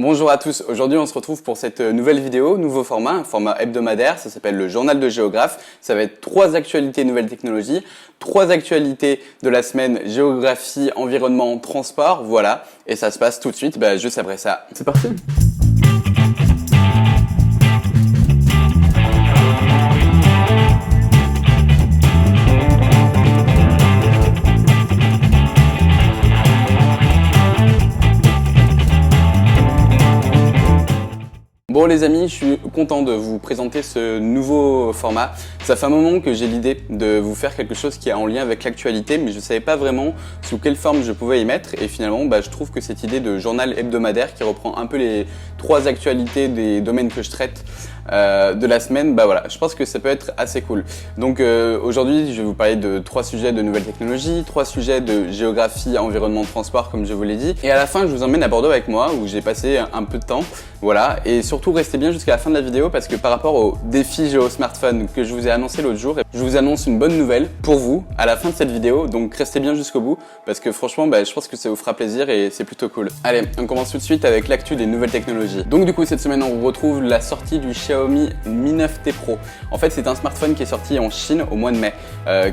Bonjour à tous, aujourd'hui on se retrouve pour cette nouvelle vidéo, nouveau format, un format hebdomadaire, ça s'appelle le journal de géographe. Ça va être 3 actualités nouvelles technologies, 3 actualités de la semaine géographie, environnement, transport, voilà. Et ça se passe tout de suite, juste après ça. C'est parti. Bon les amis, je suis content de vous présenter ce nouveau format. Ça fait un moment que j'ai l'idée de vous faire quelque chose qui est en lien avec l'actualité, mais je ne savais pas vraiment sous quelle forme je pouvais y mettre. Et finalement, je trouve que cette idée de journal hebdomadaire qui reprend un peu les 3 actualités des domaines que je traite de la semaine, voilà, je pense que ça peut être assez cool. Donc aujourd'hui, je vais vous parler de 3 sujets de nouvelles technologies, 3 sujets de géographie, environnement, transport, comme je vous l'ai dit. Et à la fin, je vous emmène à Bordeaux avec moi, où j'ai passé un peu de temps. Voilà, et surtout restez bien jusqu'à la fin de la vidéo parce que par rapport au défi Géo Smartphone que je vous ai annoncé l'autre jour, je vous annonce une bonne nouvelle pour vous à la fin de cette vidéo, donc restez bien jusqu'au bout parce que franchement je pense que ça vous fera plaisir et c'est plutôt cool. Allez, on commence tout de suite avec l'actu des nouvelles technologies. Donc du coup cette semaine on retrouve la sortie du Xiaomi Mi 9T Pro. En fait c'est un smartphone qui est sorti en Chine au mois de mai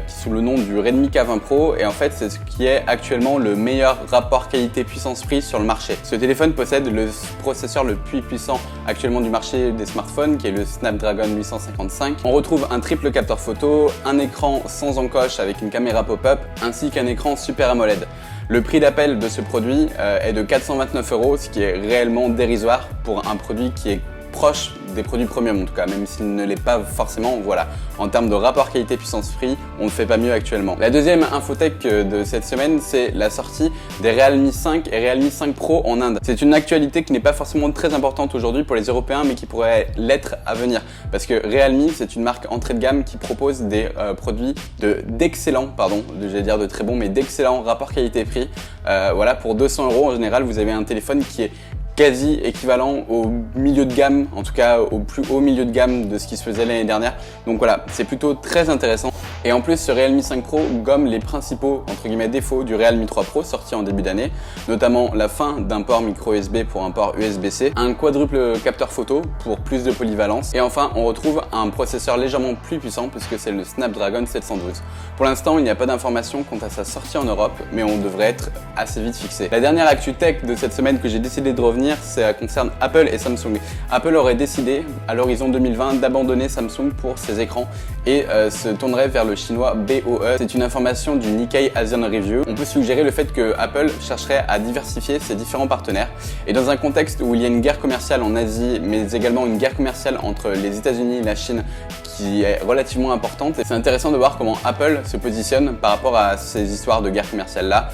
sous le nom du Redmi K20 Pro et en fait c'est ce qui est actuellement le meilleur rapport qualité-puissance-prix sur le marché. Ce téléphone possède le processeur le plus puissant actuellement du marché des smartphones qui est le Snapdragon 855. On retrouve un triple capteur photo, un écran sans encoche avec une caméra pop-up ainsi qu'un écran Super AMOLED. Le prix d'appel de ce produit est de 429 €, ce qui est réellement dérisoire pour un produit qui est proche des produits premium en tout cas, même s'il ne l'est pas forcément, voilà. En termes de rapport qualité-puissance-prix, on ne fait pas mieux actuellement. La deuxième infotech de cette semaine, c'est la sortie des Realme 5 et Realme 5 Pro en Inde. C'est une actualité qui n'est pas forcément très importante aujourd'hui pour les Européens, mais qui pourrait l'être à venir. Parce que Realme, c'est une marque entrée de gamme qui propose des produits d'excellents, j'allais dire de très bons, mais d'excellents rapports qualité-prix. Voilà, pour 200 € en général, vous avez un téléphone qui est quasi équivalent au milieu de gamme, en tout cas au plus haut milieu de gamme de ce qui se faisait l'année dernière. Donc voilà, c'est plutôt très intéressant. Et en plus, ce Realme 5 Pro gomme les principaux entre guillemets défauts du Realme 3 Pro sorti en début d'année, notamment la fin d'un port micro USB pour un port USB-C, un quadruple capteur photo pour plus de polyvalence, et enfin on retrouve un processeur légèrement plus puissant puisque c'est le Snapdragon 712. Pour l'instant, il n'y a pas d'informations quant à sa sortie en Europe, mais on devrait être assez vite fixé. La dernière actu tech de cette semaine que j'ai décidé de revenir, ça concerne Apple et Samsung. Apple aurait décidé à l'horizon 2020 d'abandonner Samsung pour ses écrans et se tournerait vers le chinois BOE. C'est une information du Nikkei Asian Review. On peut suggérer le fait que Apple chercherait à diversifier ses différents partenaires. Et dans un contexte où il y a une guerre commerciale en Asie, mais également une guerre commerciale entre les États-Unis et la Chine qui est relativement importante, et c'est intéressant de voir comment Apple se positionne par rapport à ces histoires de guerre commerciale là.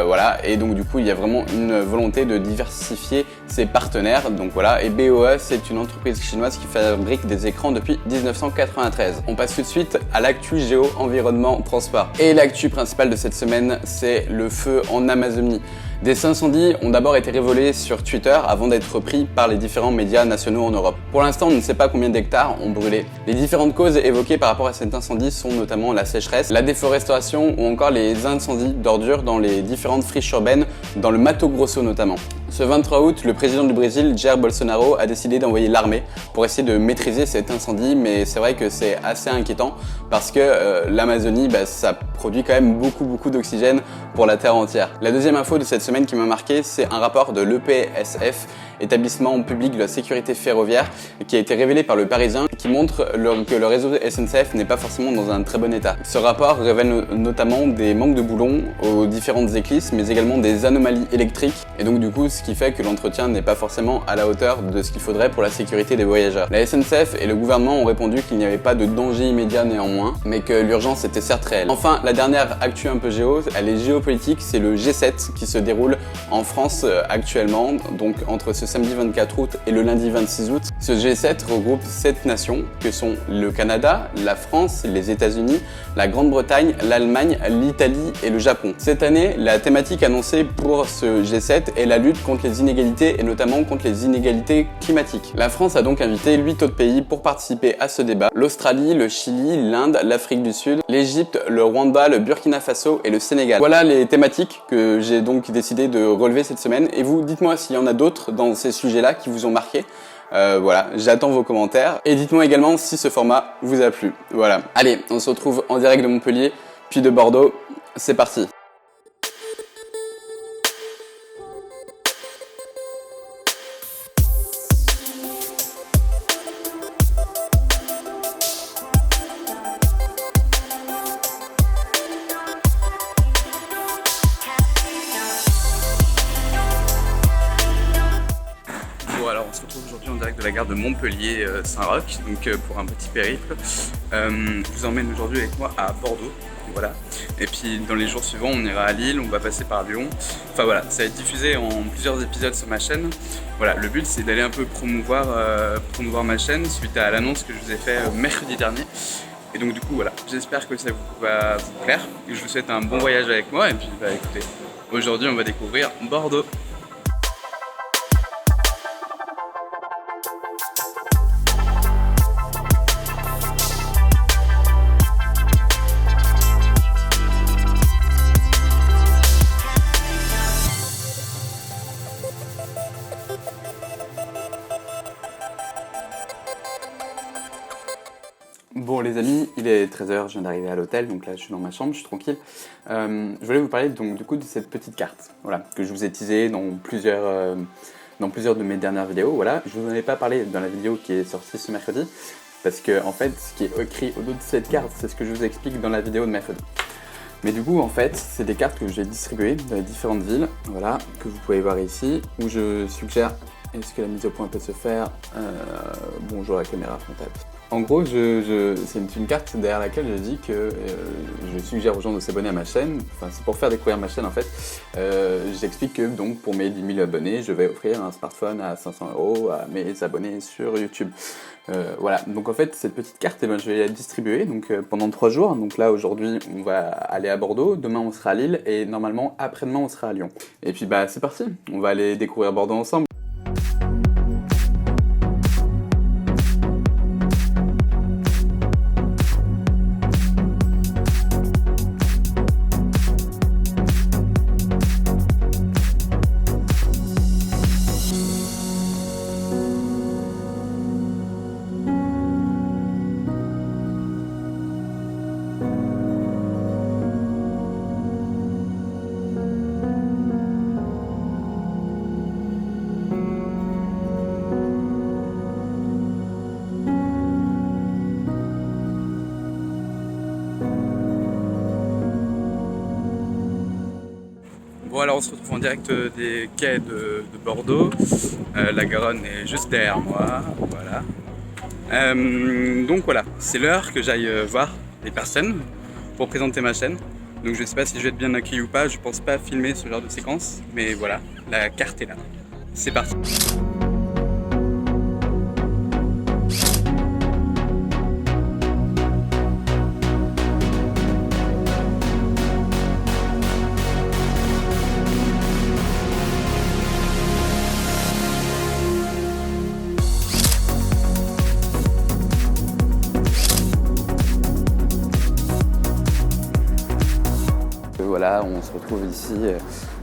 Voilà, et donc du coup il y a vraiment une volonté de diversifier ses partenaires. Donc voilà, et BOE c'est une entreprise chinoise qui fabrique des écrans depuis 1993. On passe tout de suite à l'actu géo, environnement, transport. Et l'actu principale de cette semaine, c'est le feu en Amazonie. Des incendies ont d'abord été révélés sur Twitter avant d'être repris par les différents médias nationaux en Europe. Pour l'instant, on ne sait pas combien d'hectares ont brûlé. Les différentes causes évoquées par rapport à cet incendie sont notamment la sécheresse, la déforestation ou encore les incendies d'ordures dans les différentes friches urbaines, dans le Mato Grosso notamment. Ce 23 août, le président du Brésil, Jair Bolsonaro, a décidé d'envoyer l'armée pour essayer de maîtriser cet incendie, mais c'est vrai que c'est assez inquiétant parce que l'Amazonie, ça produit quand même beaucoup d'oxygène pour la Terre entière. La deuxième info de cette semaine qui m'a marqué, c'est un rapport de l'EPSF, établissement public de la sécurité ferroviaire, qui a été révélé par le Parisien, qui montre que le réseau SNCF n'est pas forcément dans un très bon état. Ce rapport révèle notamment des manques de boulons aux différentes éclisses, mais également des anomalies électriques, et donc du coup ce qui fait que l'entretien n'est pas forcément à la hauteur de ce qu'il faudrait pour la sécurité des voyageurs. La SNCF et le gouvernement ont répondu qu'il n'y avait pas de danger immédiat néanmoins, mais que l'urgence était certes réelle. Enfin, la dernière actu un peu géo, elle est géopolitique, c'est le G7 qui se déroule en France actuellement, donc entre ce samedi 24 août et le lundi 26 août. Ce G7 regroupe 7 nations que sont le Canada, la France, les États-Unis, la Grande-Bretagne, l'Allemagne, l'Italie et le Japon. Cette année, la thématique annoncée pour ce G7 est la lutte contre les inégalités et notamment contre les inégalités climatiques. La France a donc invité 8 autres pays pour participer à ce débat: l'Australie, le Chili, l'Inde, l'Afrique du Sud, l'Égypte, le Rwanda, le Burkina Faso et le Sénégal. Voilà les thématiques que j'ai donc décidé de relever cette semaine, et vous, dites-moi s'il y en a d'autres dans ces sujets-là qui vous ont marqué. Voilà, j'attends vos commentaires et dites-moi également si ce format vous a plu. Voilà, allez, on se retrouve en direct de Montpellier, puis de Bordeaux. C'est parti. Bon, alors on se retrouve aujourd'hui en direct de la gare de Montpellier Saint-Roch, donc pour un petit périple. Je vous emmène aujourd'hui avec moi à Bordeaux, voilà. Et puis dans les jours suivants, on ira à Lille, on va passer par Lyon. Enfin voilà, ça va être diffusé en plusieurs épisodes sur ma chaîne. Voilà, le but c'est d'aller un peu promouvoir ma chaîne suite à l'annonce que je vous ai fait mercredi dernier. Et donc du coup voilà, j'espère que ça va vous plaire. Et je vous souhaite un bon voyage avec moi et puis bah écoutez, aujourd'hui on va découvrir Bordeaux. Bon les amis, il est 13h, je viens d'arriver à l'hôtel, donc là je suis dans ma chambre, je suis tranquille. Je voulais vous parler donc du coup de cette petite carte, voilà, que je vous ai teasée dans plusieurs de mes dernières vidéos. Voilà, je vous en ai pas parlé dans la vidéo qui est sortie ce mercredi, parce que en fait ce qui est écrit au dos de cette carte, c'est ce que je vous explique dans la vidéo de mercredi. Mais du coup en fait, c'est des cartes que j'ai distribuées dans les différentes villes, voilà, que vous pouvez voir ici, où je suggère, est-ce que la mise au point peut se faire, bonjour la caméra frontale. En gros, c'est une carte derrière laquelle je dis que je suggère aux gens de s'abonner à ma chaîne. Enfin, c'est pour faire découvrir ma chaîne en fait. J'explique que donc pour mes 10 000 abonnés, je vais offrir un smartphone à 500 € à mes abonnés sur YouTube. Voilà, donc en fait cette petite carte, eh ben, je vais la distribuer donc, pendant 3 jours. Donc là aujourd'hui on va aller à Bordeaux, demain on sera à Lille et normalement après-demain on sera à Lyon. Et puis bah c'est parti, on va aller découvrir Bordeaux ensemble. Bon alors on se retrouve en direct des quais de Bordeaux, la Garonne est juste derrière moi, voilà. Donc voilà, c'est l'heure que j'aille voir les personnes pour présenter ma chaîne. Donc je sais pas si je vais être bien accueilli ou pas, je pense pas filmer ce genre de séquence, mais voilà, la carte est là. C'est parti. Voilà, on se retrouve ici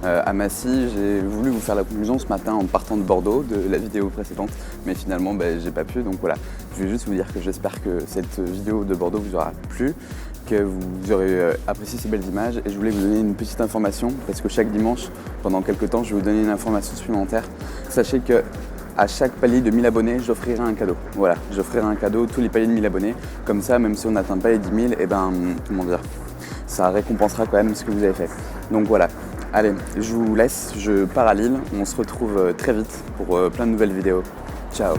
à Massy. J'ai voulu vous faire la conclusion ce matin en partant de Bordeaux, de la vidéo précédente, mais finalement j'ai pas pu, donc voilà. Je vais juste vous dire que j'espère que cette vidéo de Bordeaux vous aura plu, que vous aurez apprécié ces belles images, et je voulais vous donner une petite information, parce que chaque dimanche, pendant quelques temps, je vais vous donner une information supplémentaire. Sachez que à chaque palier de 1000 abonnés, j'offrirai un cadeau. Voilà, j'offrirai un cadeau tous les paliers de 1000 abonnés. Comme ça, même si on n'atteint pas les 10 000, et ben, comment dire, ça récompensera quand même ce que vous avez fait. Donc voilà, allez, je vous laisse, je pars à Lille. On se retrouve très vite pour plein de nouvelles vidéos. Ciao!